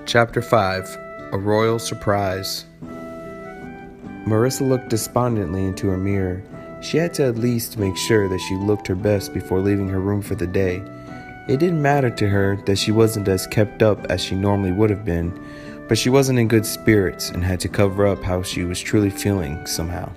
Chapter 5 A Royal Surprise. Marissa looked despondently into her mirror. She had to at least make sure that she looked her best before leaving her room for the day. It didn't matter to her that she wasn't as kept up as she normally would have been, but she wasn't in good spirits and had to cover up how she was truly feeling somehow.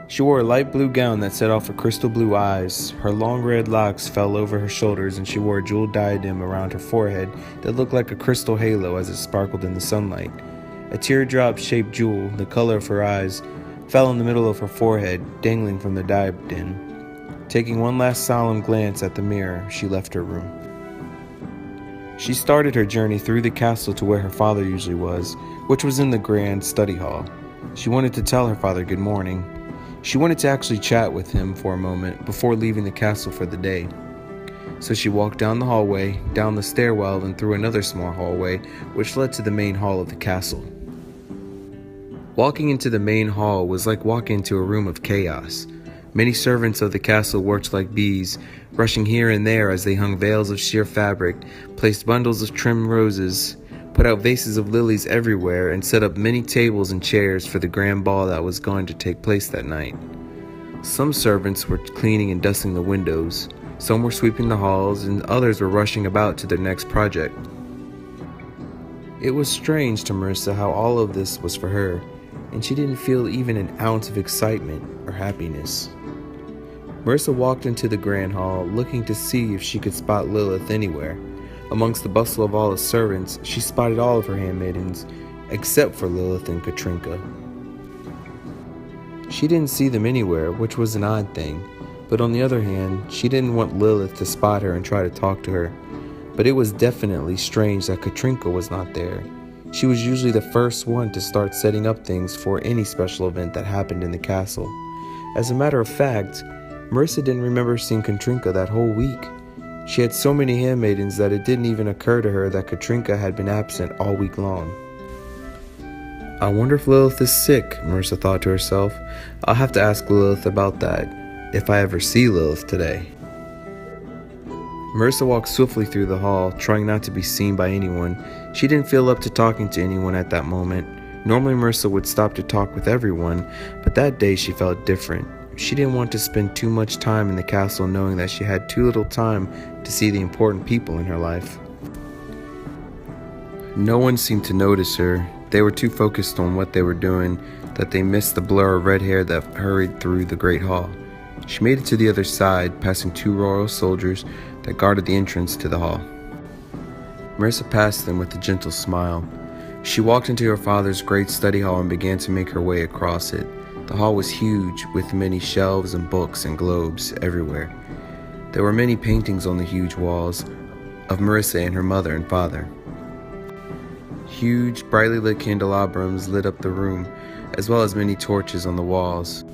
She wore a light blue gown that set off her crystal blue eyes. Her long red locks fell over her shoulders, and she wore a jeweled diadem around her forehead that looked like a crystal halo as it sparkled in the sunlight. A teardrop-shaped jewel, the color of her eyes, fell in the middle of her forehead, dangling from the diadem. Taking one last solemn glance at the mirror, she left her room. She started her journey through the castle to where her father usually was, which was in the grand study hall. She wanted to tell her father good morning. She wanted to actually chat with him for a moment before leaving the castle for the day. So she walked down the hallway, down the stairwell, and through another small hallway, which led to the main hall of the castle. Walking into the main hall was like walking into a room of chaos. Many servants of the castle worked like bees, rushing here and there as they hung veils of sheer fabric, placed bundles of trimmed roses, put out vases of lilies everywhere, and set up many tables and chairs for the grand ball that was going to take place that night. Some servants were cleaning and dusting the windows, some were sweeping the halls, and others were rushing about to their next project. It was strange to Marissa how all of this was for her, and she didn't feel even an ounce of excitement or happiness. Marissa walked into the grand hall, looking to see if she could spot Lilith anywhere. Amongst the bustle of all the servants, she spotted all of her handmaidens, except for Lilith and Katrinka. She didn't see them anywhere, which was an odd thing, but on the other hand, she didn't want Lilith to spot her and try to talk to her. But it was definitely strange that Katrinka was not there. She was usually the first one to start setting up things for any special event that happened in the castle. As a matter of fact, Marissa didn't remember seeing Katrinka that whole week. She had so many handmaidens that it didn't even occur to her that Katrinka had been absent all week long. I wonder if Lilith is sick, Marissa thought to herself. I'll have to ask Lilith about that, if I ever see Lilith today. Marissa walked swiftly through the hall, trying not to be seen by anyone. She didn't feel up to talking to anyone at that moment. Normally Marissa would stop to talk with everyone, but that day she felt different. She didn't want to spend too much time in the castle knowing that she had too little time to see the important people in her life. No one seemed to notice her. They were too focused on what they were doing that they missed the blur of red hair that hurried through the great hall. She made it to the other side, passing two royal soldiers that guarded the entrance to the hall. Marissa passed them with a gentle smile. She walked into her father's great study hall and began to make her way across it. The hall was huge, with many shelves and books and globes everywhere. There were many paintings on the huge walls of Marissa and her mother and father. Huge, brightly lit candelabras lit up the room, as well as many torches on the walls.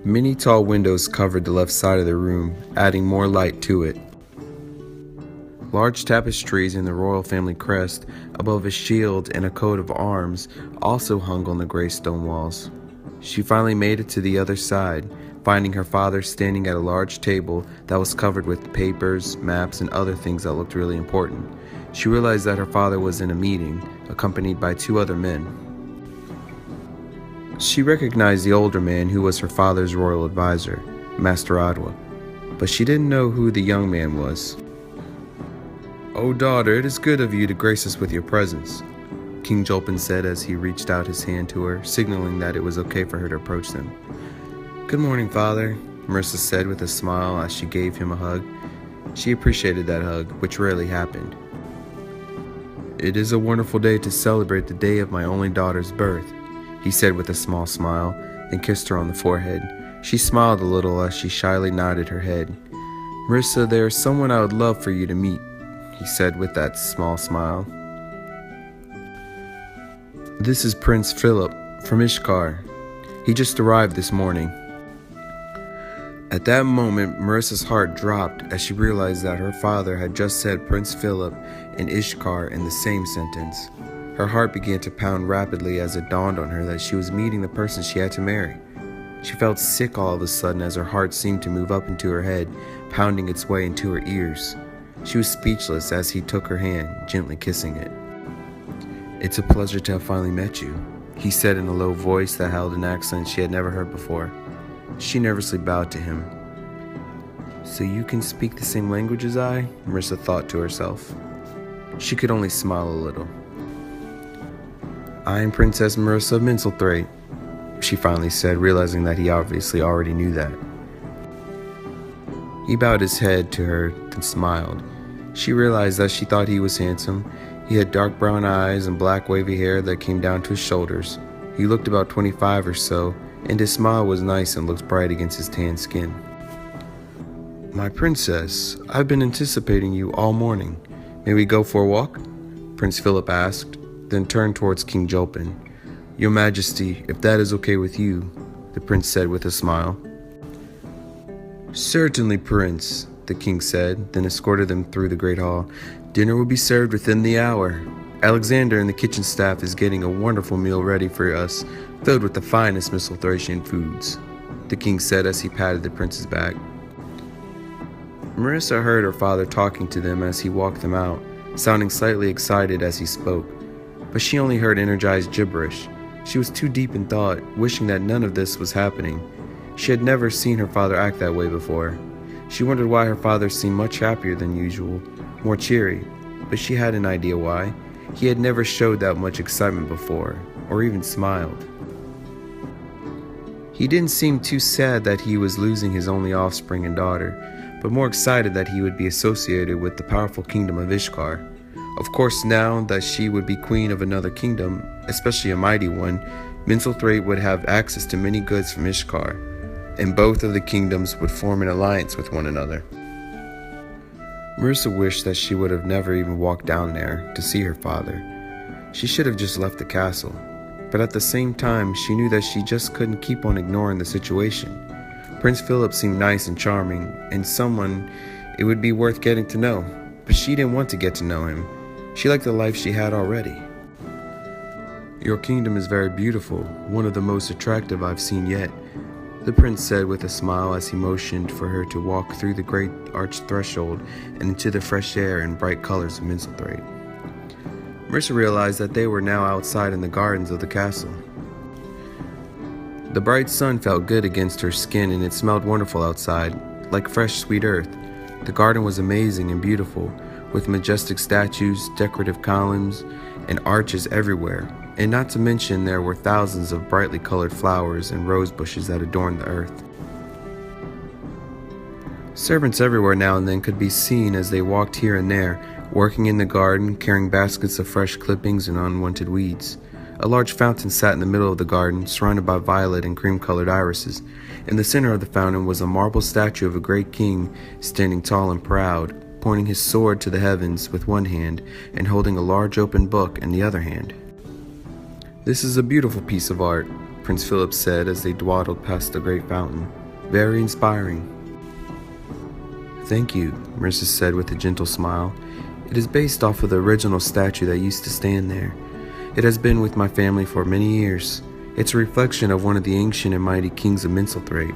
Many tall windows covered the left side of the room, adding more light to it. Large tapestries in the royal family crest, above a shield and a coat of arms, also hung on the gray stone walls. She finally made it to the other side, finding her father standing at a large table that was covered with papers, maps, and other things that looked really important. She realized that her father was in a meeting, accompanied by two other men. She recognized the older man who was her father's royal advisor, Master Adwa, but she didn't know who the young man was. "Oh, daughter, it is good of you to grace us with your presence," King Julpin said as he reached out his hand to her, signaling that it was okay for her to approach them. "Good morning, father," Marissa said with a smile as she gave him a hug. She appreciated that hug, which rarely happened. "It is a wonderful day to celebrate the day of my only daughter's birth," he said with a small smile, then kissed her on the forehead. She smiled a little as she shyly nodded her head. "Marissa, there is someone I would love for you to meet," he said with that small smile. "This is Prince Philip from Ishkar. He just arrived this morning." At that moment, Marissa's heart dropped as she realized that her father had just said Prince Philip and Ishkar in the same sentence. Her heart began to pound rapidly as it dawned on her that she was meeting the person she had to marry. She felt sick all of a sudden as her heart seemed to move up into her head, pounding its way into her ears. She was speechless as he took her hand, gently kissing it. "It's a pleasure to have finally met you," he said in a low voice that held an accent she had never heard before. She nervously bowed to him. "So you can speak the same language as I?" Marissa thought to herself. She could only smile a little. "I am Princess Marissa of Minselthwaite," she finally said, realizing that he obviously already knew that. He bowed his head to her, then smiled. She realized that she thought he was handsome. He had dark brown eyes and black wavy hair that came down to his shoulders. He looked about 25 or so, and his smile was nice and looked bright against his tan skin. "My princess, I've been anticipating you all morning. May we go for a walk?" Prince Philip asked, then turned towards King Julpin. "Your Majesty, if that is okay with you," the prince said with a smile. "Certainly, Prince," the king said, then escorted them through the great hall. "Dinner will be served within the hour. Alexander and the kitchen staff is getting a wonderful meal ready for us, filled with the finest Misselthwaitian foods," the king said as he patted the prince's back. Marissa heard her father talking to them as he walked them out, sounding slightly excited as he spoke, but she only heard energized gibberish. She was too deep in thought, wishing that none of this was happening. She had never seen her father act that way before. She wondered why her father seemed much happier than usual, more cheery, but she had an idea why. He had never showed that much excitement before, or even smiled. He didn't seem too sad that he was losing his only offspring and daughter, but more excited that he would be associated with the powerful kingdom of Ishkar. Of course, now that she would be queen of another kingdom, especially a mighty one, Minselthwaite would have access to many goods from Ishkar, and both of the kingdoms would form an alliance with one another. Marissa wished that she would have never even walked down there to see her father. She should have just left the castle, but at the same time, she knew that she just couldn't keep on ignoring the situation. Prince Philip seemed nice and charming, and someone it would be worth getting to know, but she didn't want to get to know him. She liked the life she had already. "Your kingdom is very beautiful, one of the most attractive I've seen yet," the prince said with a smile as he motioned for her to walk through the great arched threshold and into the fresh air and bright colors of Minselthwaite. Marissa realized that they were now outside in the gardens of the castle. The bright sun felt good against her skin and it smelled wonderful outside, like fresh sweet earth. The garden was amazing and beautiful, with majestic statues, decorative columns, and arches everywhere, and not to mention there were thousands of brightly colored flowers and rose bushes that adorned the earth. Servants everywhere now and then could be seen as they walked here and there, working in the garden, carrying baskets of fresh clippings and unwanted weeds. A large fountain sat in the middle of the garden, surrounded by violet and cream-colored irises. In the center of the fountain was a marble statue of a great king, standing tall and proud, pointing his sword to the heavens with one hand and holding a large open book in the other hand. "This is a beautiful piece of art," Prince Philip said as they dawdled past the great fountain. "Very inspiring." "Thank you," Marissa said with a gentle smile. "It is based off of the original statue that used to stand there. It has been with my family for many years. It's a reflection of one of the ancient and mighty kings of Minselthwaite.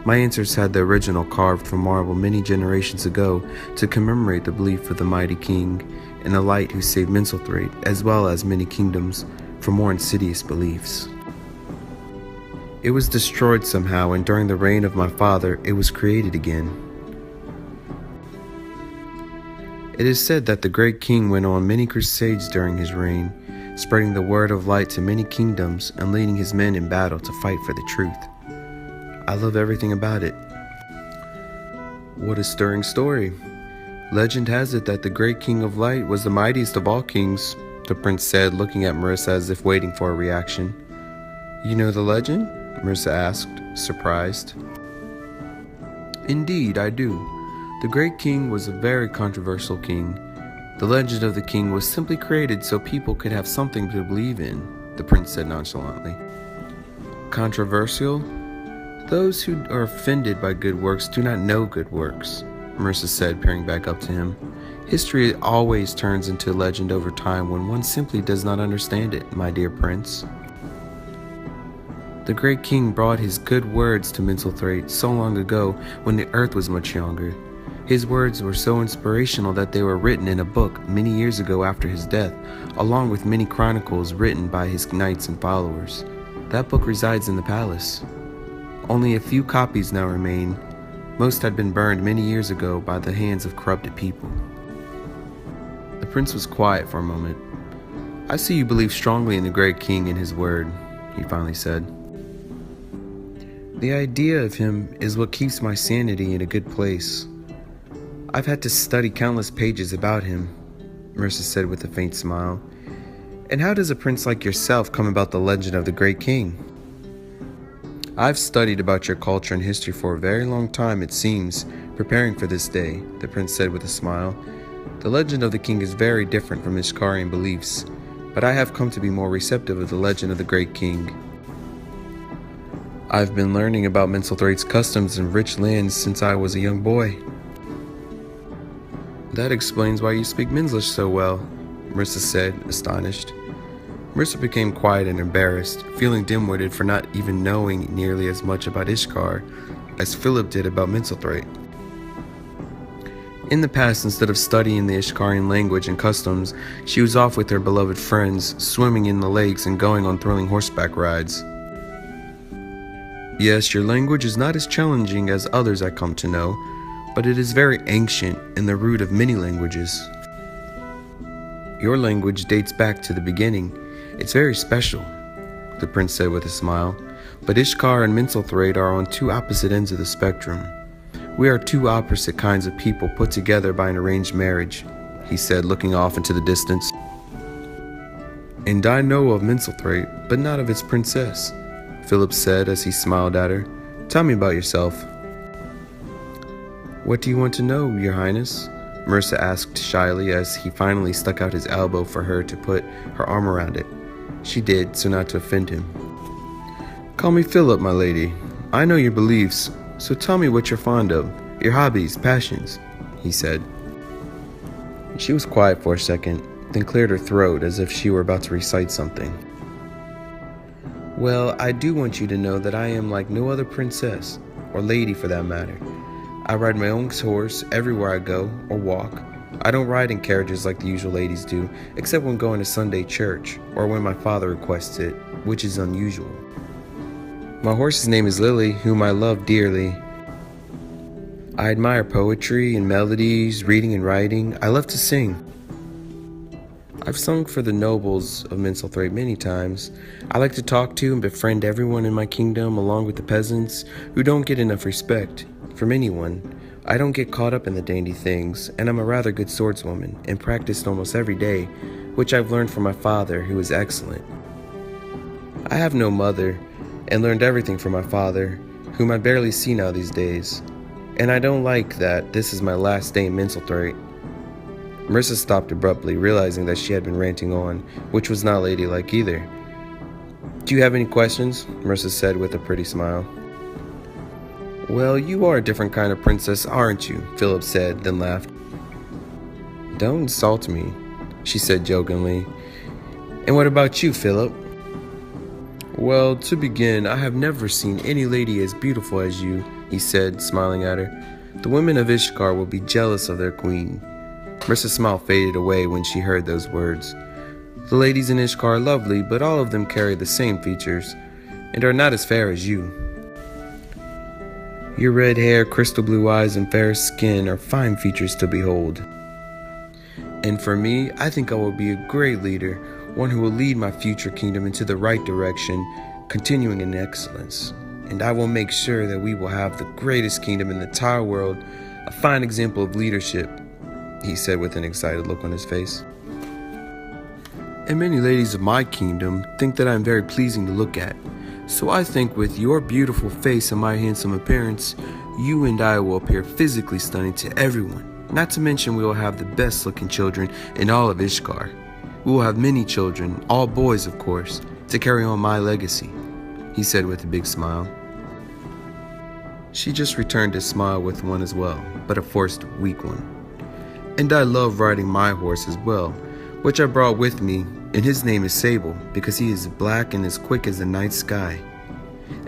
My ancestors had the original carved from marble many generations ago to commemorate the belief of the mighty king and the light who saved Minselthwaite, as well as many kingdoms, from more insidious beliefs. It was destroyed somehow, and during the reign of my father, it was created again. It is said that the great king went on many crusades during his reign, spreading the word of light to many kingdoms and leading his men in battle to fight for the truth. I love everything about it." "What a stirring story. Legend has it that the great king of light was the mightiest of all kings," the prince said, looking at Marissa as if waiting for a reaction. "You know the legend?" Marissa asked, surprised. "Indeed, I do. The great king was a very controversial king. The legend of the king was simply created so people could have something to believe in," the prince said nonchalantly. "Controversial? Those who are offended by good works do not know good works," Marissa said, peering back up to him. "History always turns into legend over time when one simply does not understand it, my dear prince. The great king brought his good words to Minselthwaite so long ago when the earth was much younger. His words were so inspirational that they were written in a book many years ago after his death, along with many chronicles written by his knights and followers. That book resides in the palace. Only a few copies now remain. Most had been burned many years ago by the hands of corrupted people. The prince was quiet for a moment. "I see you believe strongly in the great king and his word," he finally said. "The idea of him is what keeps my sanity in a good place. I've had to study countless pages about him," Marissa said with a faint smile. "And how does a prince like yourself come about the legend of the great king?" "I've studied about your culture and history for a very long time, it seems, preparing for this day," the prince said with a smile. "The legend of the king is very different from Ishkarian beliefs, but I have come to be more receptive of the legend of the great king. I've been learning about Minselthwaite's customs and rich lands since I was a young boy." "That explains why you speak Minslish so well," Marissa said, astonished. Marissa became quiet and embarrassed, feeling dim-witted for not even knowing nearly as much about Ishkar as Philip did about Minselthwaite. In the past, instead of studying the Ishkarian language and customs, she was off with her beloved friends, swimming in the lakes and going on thrilling horseback rides. "Yes, your language is not as challenging as others I come to know, but it is very ancient and the root of many languages. Your language dates back to the beginning. It's very special," the prince said with a smile. "But Ishkar and Minselthwaite are on two opposite ends of the spectrum. We are two opposite kinds of people put together by an arranged marriage," he said, looking off into the distance. "And I know of Minselthwaite, but not of its princess," Philip said as he smiled at her. "Tell me about yourself." "What do you want to know, Your Highness?" Marissa asked shyly as he finally stuck out his elbow for her to put her arm around it. She did, so not to offend him. "Call me Philip, my lady. I know your beliefs, so tell me what you're fond of, your hobbies, passions," he said. She was quiet for a second, then cleared her throat as if she were about to recite something. "Well, I do want you to know that I am like no other princess, or lady for that matter. I ride my own horse everywhere I go or walk. I don't ride in carriages like the usual ladies do, except when going to Sunday church, or when my father requests it, which is unusual. My horse's name is Lily, whom I love dearly. I admire poetry and melodies, reading and writing. I love to sing. I've sung for the nobles of Minselthwaite many times. I like to talk to and befriend everyone in my kingdom, along with the peasants, who don't get enough respect from anyone. I don't get caught up in the dainty things, and I'm a rather good swordswoman, and practiced almost every day, which I've learned from my father, who is excellent. I have no mother, and learned everything from my father, whom I barely see now these days. And I don't like that this is my last day in Minselthwaite." Marissa stopped abruptly, realizing that she had been ranting on, which was not ladylike either. "Do you have any questions?" Marissa said with a pretty smile. "Well, you are a different kind of princess, aren't you?" Philip said, then laughed. "Don't insult me," she said jokingly. "And what about you, Philip?" "Well, to begin, I have never seen any lady as beautiful as you," he said, smiling at her. "The women of Ishkar will be jealous of their queen." Marissa's smile faded away when she heard those words. "The ladies in Ishkar are lovely, but all of them carry the same features, and are not as fair as you. Your red hair, crystal blue eyes, and fair skin are fine features to behold. And for me, I think I will be a great leader, one who will lead my future kingdom into the right direction, continuing in excellence. And I will make sure that we will have the greatest kingdom in the entire world, a fine example of leadership," he said with an excited look on his face. "And many ladies of my kingdom think that I am very pleasing to look at. So I think with your beautiful face and my handsome appearance, you and I will appear physically stunning to everyone. Not to mention we will have the best looking children in all of Ishkar. We will have many children, all boys of course, to carry on my legacy," he said with a big smile. She just returned his smile with one as well, but a forced, weak one. "And I love riding my horse as well, which I brought with me, and his name is Sable, because he is black and as quick as the night sky.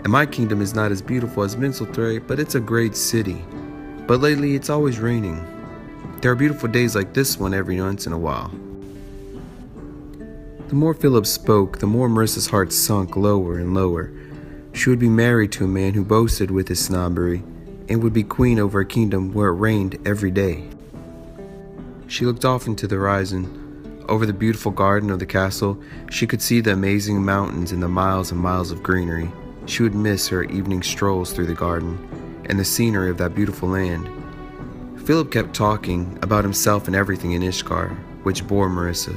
And my kingdom is not as beautiful as Minselthwaite, but it's a great city. but lately it's always raining. There are beautiful days like this one every once in a while." The more Philip spoke, the more Marissa's heart sunk lower and lower. She would be married to a man who boasted with his snobbery, and would be queen over a kingdom where it rained every day. She looked off into the horizon. Over the beautiful garden of the castle, she could see the amazing mountains and the miles and miles of greenery. She would miss her evening strolls through the garden, and the scenery of that beautiful land. Philip kept talking about himself and everything in Ishkar, which bore Marissa.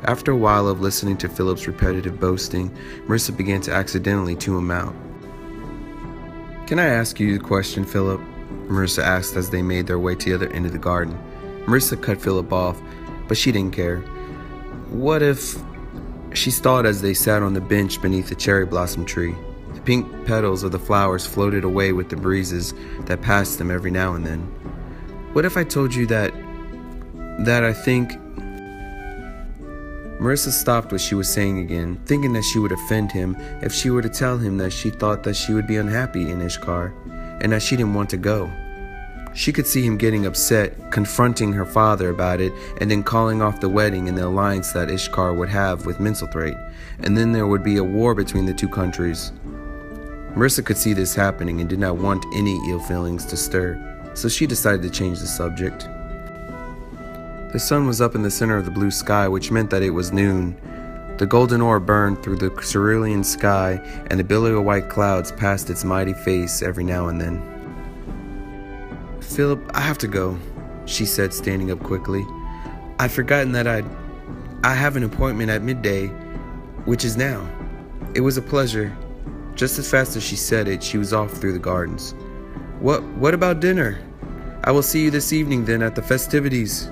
After a while of listening to Philip's repetitive boasting, Marissa began to accidentally tune him out. "Can I ask you a question, Philip?" Marissa asked as they made their way to the other end of the garden. Marissa cut Philip off, but she didn't care. "What if—" She stalled as they sat on the bench beneath the cherry blossom tree. The pink petals of the flowers floated away with the breezes that passed them every now and then. "What if I told you that I think—" Marissa stopped what she was saying again, thinking that she would offend him if she were to tell him that she thought that she would be unhappy in Ishkar, and that she didn't want to go. She could see him getting upset, confronting her father about it, and then calling off the wedding and the alliance that Ishkar would have with Minselthwaite, and then there would be a war between the two countries. Marissa could see this happening and did not want any ill feelings to stir, so she decided to change the subject. The sun was up in the center of the blue sky, which meant that it was noon. The golden orb burned through the cerulean sky, and the billow of white clouds passed its mighty face every now and then. "Philip, I have to go," she said, standing up quickly. "I'd forgotten that I have an appointment at midday, which is now." It was a pleasure. Just as fast as she said it, she was off through the gardens. What about dinner? I will see you this evening then at the festivities,"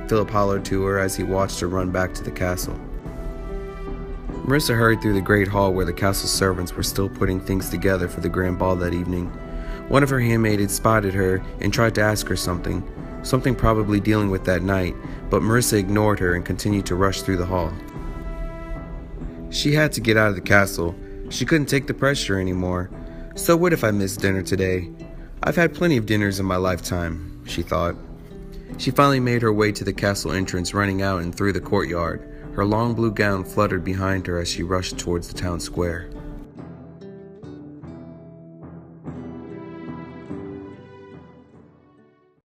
Philip hollered to her as he watched her run back to the castle. Marissa hurried through the great hall where the castle servants were still putting things together for the grand ball that evening. One of her handmaids spotted her and tried to ask her something probably dealing with that night, but Marissa ignored her and continued to rush through the hall. She had to get out of the castle. She couldn't take the pressure anymore. So what if I missed dinner today? I've had plenty of dinners in my lifetime, she thought. She finally made her way to the castle entrance, running out and through the courtyard. Her long blue gown fluttered behind her as she rushed towards the town square.